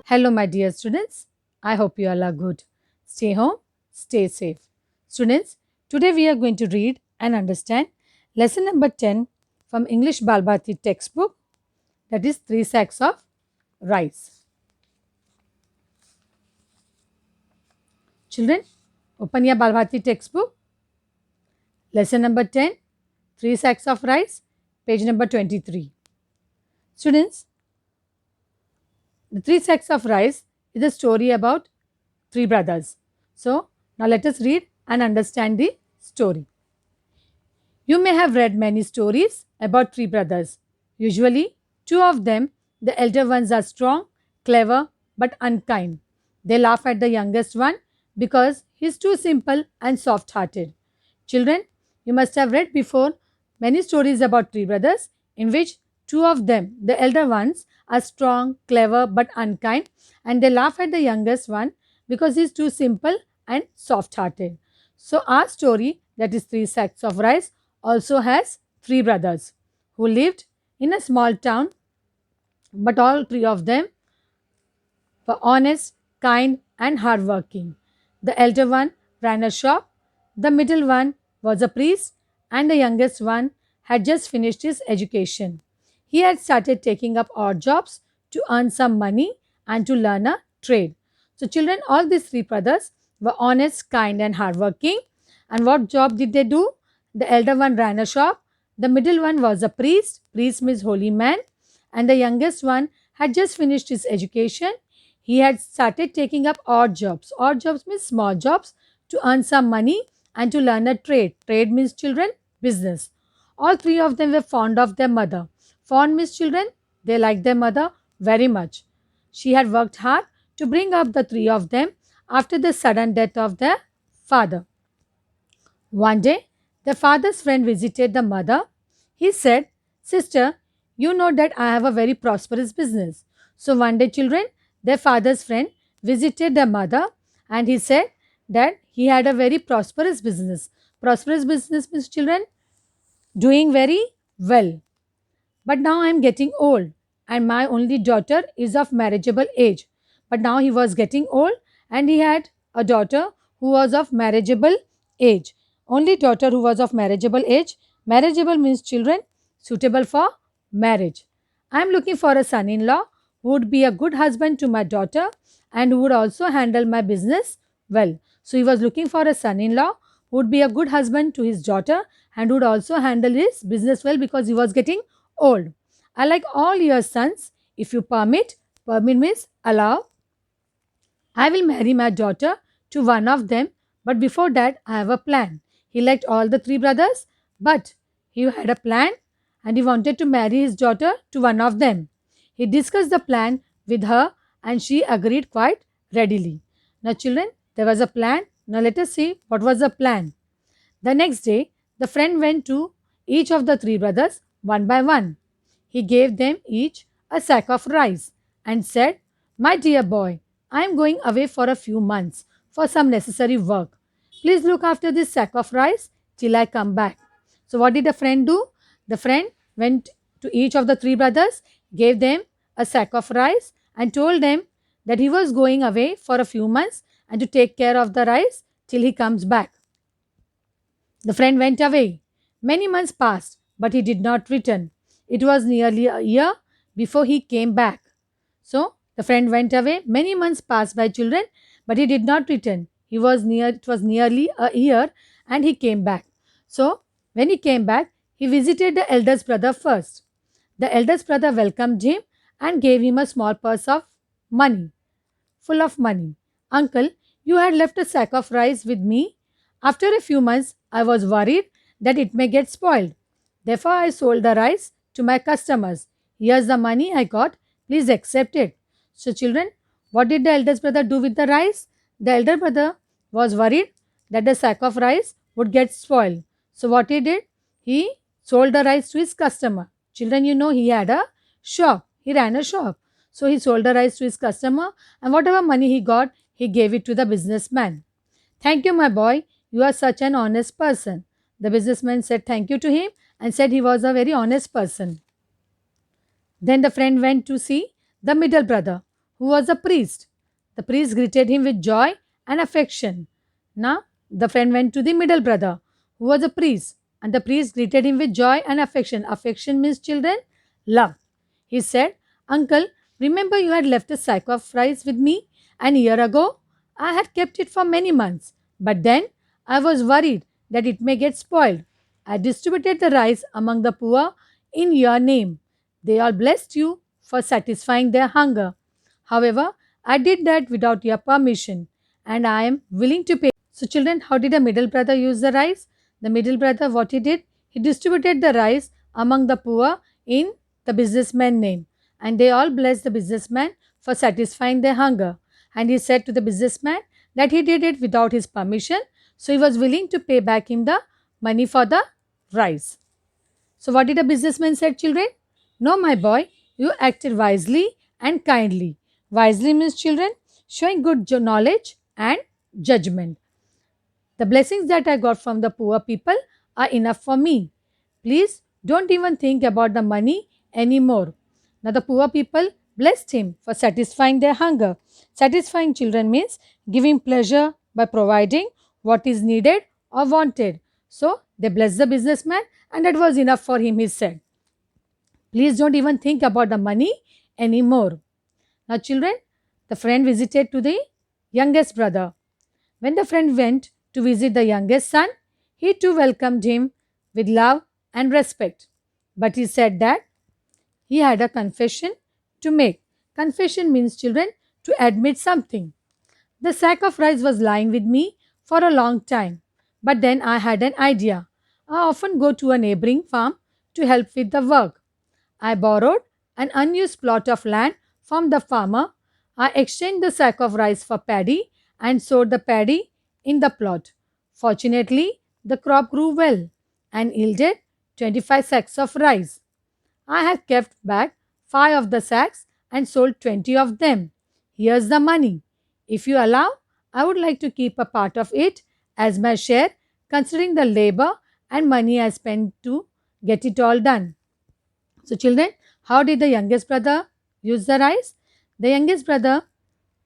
Hello, my dear students. I hope you all are good. Stay home, stay safe. Students, today we are going to read and understand lesson number 10 from English Balbhati textbook, that is 3 sacks of rice. Children, open your Balbhati textbook. Lesson number 10, 3 sacks of rice, page number 23. Students, the 3 sacks of rice is a story about 3 brothers. So, now let us read and understand the story. You may have read many stories about 3 brothers. Usually, 2 of them, the elder ones, are strong, clever, but unkind. They laugh at the youngest one because he is too simple and soft hearted. Children, you must have read before many stories about 3 brothers in which 2 of them, the elder ones, are strong, clever, but unkind, and they laugh at the youngest one because he is too simple and soft hearted. So, our story, that is 3 sacks of rice, also has 3 brothers who lived in a small town, but all 3 of them were honest, kind, and hardworking. The elder one ran a shop, the middle one was a priest, and the youngest one had just finished his education. He had started taking up odd jobs to earn some money and to learn a trade. So, children, all these 3 brothers were honest, kind, and hardworking. And what job did they do? The elder one ran a shop, the middle one was a priest means holy man, and the youngest one had just finished his education. He had started taking up odd jobs. Odd jobs means small jobs to earn some money and to learn a trade. Trade means children, business. All 3 of them were fond of their mother. Fond means children, they liked their mother very much. She had worked hard to bring up the 3 of them after the sudden death of their father. One day, the father's friend visited the mother. He said, "Sister, you know that I have a very prosperous business." So one day, children, their father's friend visited their mother and he said that he had a very prosperous business. Prosperous business means children doing very well. But now I am getting old and my only daughter is of marriageable age. But now he was getting old and he had a daughter who was of marriageable age. Only daughter who was of marriageable age. Marriageable means children suitable for marriage. I am looking for a son in law who would be a good husband to my daughter and who would also handle my business well. So he was looking for a son in law who would be a good husband to his daughter and would also handle his business well because he was getting old. I like all your sons. If you permit means allow. I will marry my daughter to one of them, but before that, I have a plan. He liked all the 3 brothers, but he had a plan and he wanted to marry his daughter to one of them. He discussed the plan with her and she agreed quite readily. Now, children, there was a plan. Now, let us see what was the plan. The next day, the friend went to each of the 3 brothers one by one. He gave them each a sack of rice and said, "My dear boy, I am going away for a few months for some necessary work. Please look after this sack of rice till I come back." So, what did the friend do? The friend went to each of the 3 brothers, gave them a sack of rice, and told them that he was going away for a few months and to take care of the rice till he comes back. The friend went away. Many months passed, but he did not return. It was nearly a year before he came back. So, the friend went away. Many months passed by, children, but he did not return. It was nearly a year and he came back. So, when he came back, he visited the eldest brother first. The eldest brother welcomed him and gave him a small purse of money, full of money. "Uncle, you had left a sack of rice with me. After a few months, I was worried that it may get spoiled. Therefore, I sold the rice to my customers. Here's the money I got. Please accept it." So, children, what did the eldest brother do with the rice? The elder brother was worried that the sack of rice would get spoiled. So, what he did? He sold the rice to his customer. Children, you know he had a shop. He ran a shop. So, he sold the rice to his customer and whatever money he got, he gave it to the businessman. "Thank you, my boy. You are such an honest person." The businessman said thank you to him and said he was a very honest person. Then the friend went to see the middle brother, who was a priest. The priest greeted him with joy and affection. Now, the friend went to the middle brother, who was a priest, and the priest greeted him with joy and affection. Affection means children, love. He said, Uncle, remember you had left a sack of rice with me an year ago? I had kept it for many months, but then I was worried that it may get spoiled. I distributed the rice among the poor in your name. They all blessed you for satisfying their hunger. However, I did that without your permission, and I am willing to pay. So, children, how did the middle brother use the rice? The middle brother, what he did? He distributed the rice among the poor in the businessman's name, and they all blessed the businessman for satisfying their hunger. And he said to the businessman that he did it without his permission, so he was willing to pay back him the money for the rice. So, what did the businessman say, children? No, my boy, you acted wisely and kindly. Wisely means, children, showing good knowledge and judgment. The blessings that I got from the poor people are enough for me. Please don't even think about the money anymore. Now, the poor people blessed him for satisfying their hunger. Satisfying children means giving pleasure by providing what is needed or wanted. So, they blessed the businessman, and that was enough for him, he said. Please don't even think about the money anymore. Now, children, the friend visited to the youngest brother. When the friend went to visit the youngest son, he too welcomed him with love and respect. But he said that he had a confession to make. Confession means, children, to admit something. The sack of rice was lying with me for a long time, but then I had an idea. I often go to a neighboring farm to help with the work. I borrowed an unused plot of land from the farmer. I exchanged the sack of rice for paddy and sowed the paddy in the plot. Fortunately, the crop grew well and yielded 25 sacks of rice. I have kept back 5 of the sacks and sold 20 of them. Here's the money. If you allow, I would like to keep a part of it as my share, considering the labor and money I spent to get it all done. So, children, how did the youngest brother use the rice? The youngest brother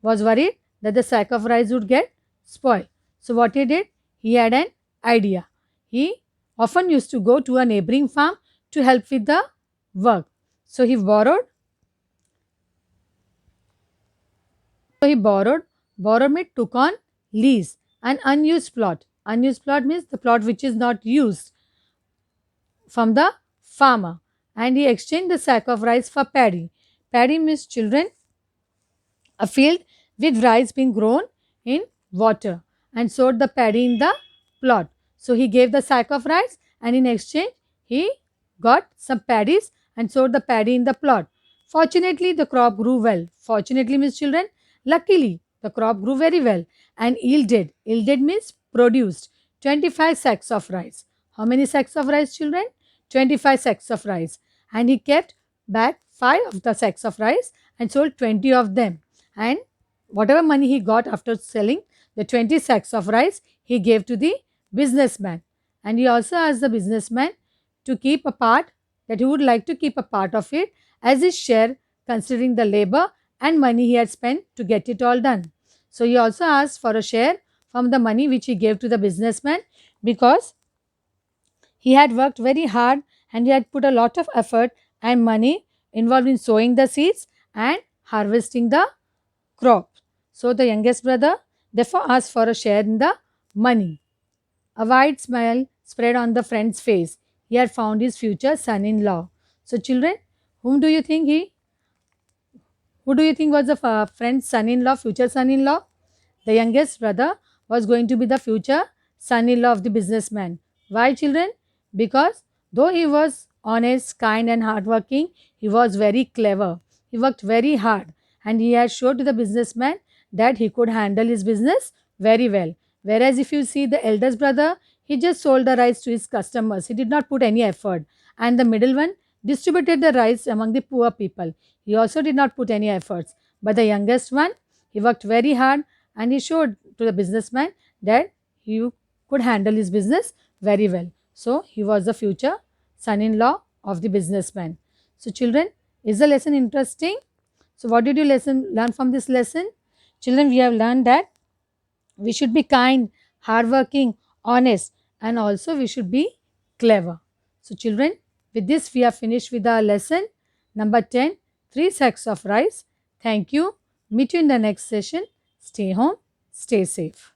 was worried that the sack of rice would get spoiled. So, what he did? He had an idea. He often used to go to a neighboring farm to help with the work. So, he borrowed. Borrow means took on lease, an unused plot. Unused plot means the plot which is not used from the farmer, and he exchanged the sack of rice for paddy. Paddy means, children, a field with rice being grown in water, and sowed the paddy in the plot. So he gave the sack of rice, and in exchange he got some paddies and sowed the paddy in the plot. Fortunately, the crop grew well. Fortunately means, children, luckily the crop grew very well and yielded. Yielded means produced 25 sacks of rice. How many sacks of rice, children? 25 sacks of rice. And he kept back 5 of the sacks of rice and sold 20 of them. And whatever money he got after selling the 20 sacks of rice, he gave to the businessman. And he also asked the businessman to keep a part, that he would like to keep a part of it as his share, considering the labor and money he had spent to get it all done. So he also asked for a share from the money which he gave to the businessman, because he had worked very hard and he had put a lot of effort and money involved in sowing the seeds and harvesting the crop. So the youngest brother therefore asked for a share in the money. A wide smile spread on the friend's face. He had found his future son-in-law. So, children, who do you think was the friend's son-in-law, future son-in-law? The youngest brother was going to be the future son-in-law of the businessman. Why, children? Because though he was honest, kind and hardworking, he was very clever. He worked very hard, and he had showed to the businessman that he could handle his business very well. Whereas if you see the eldest brother, he just sold the rice to his customers. He did not put any effort. And the middle one distributed the rice among the poor people. He also did not put any efforts. But the youngest one, he worked very hard, and he showed to the businessman that he could handle his business very well. So, he was the future son-in-law of the businessman. So, children, is the lesson interesting? So what did you learn from this lesson? Children, we have learned that we should be kind, hardworking, honest, and also we should be clever. So children, with this we are finished with our lesson number 10, 3 sacks of rice. Thank you. Meet you in the next session. Stay home, stay safe.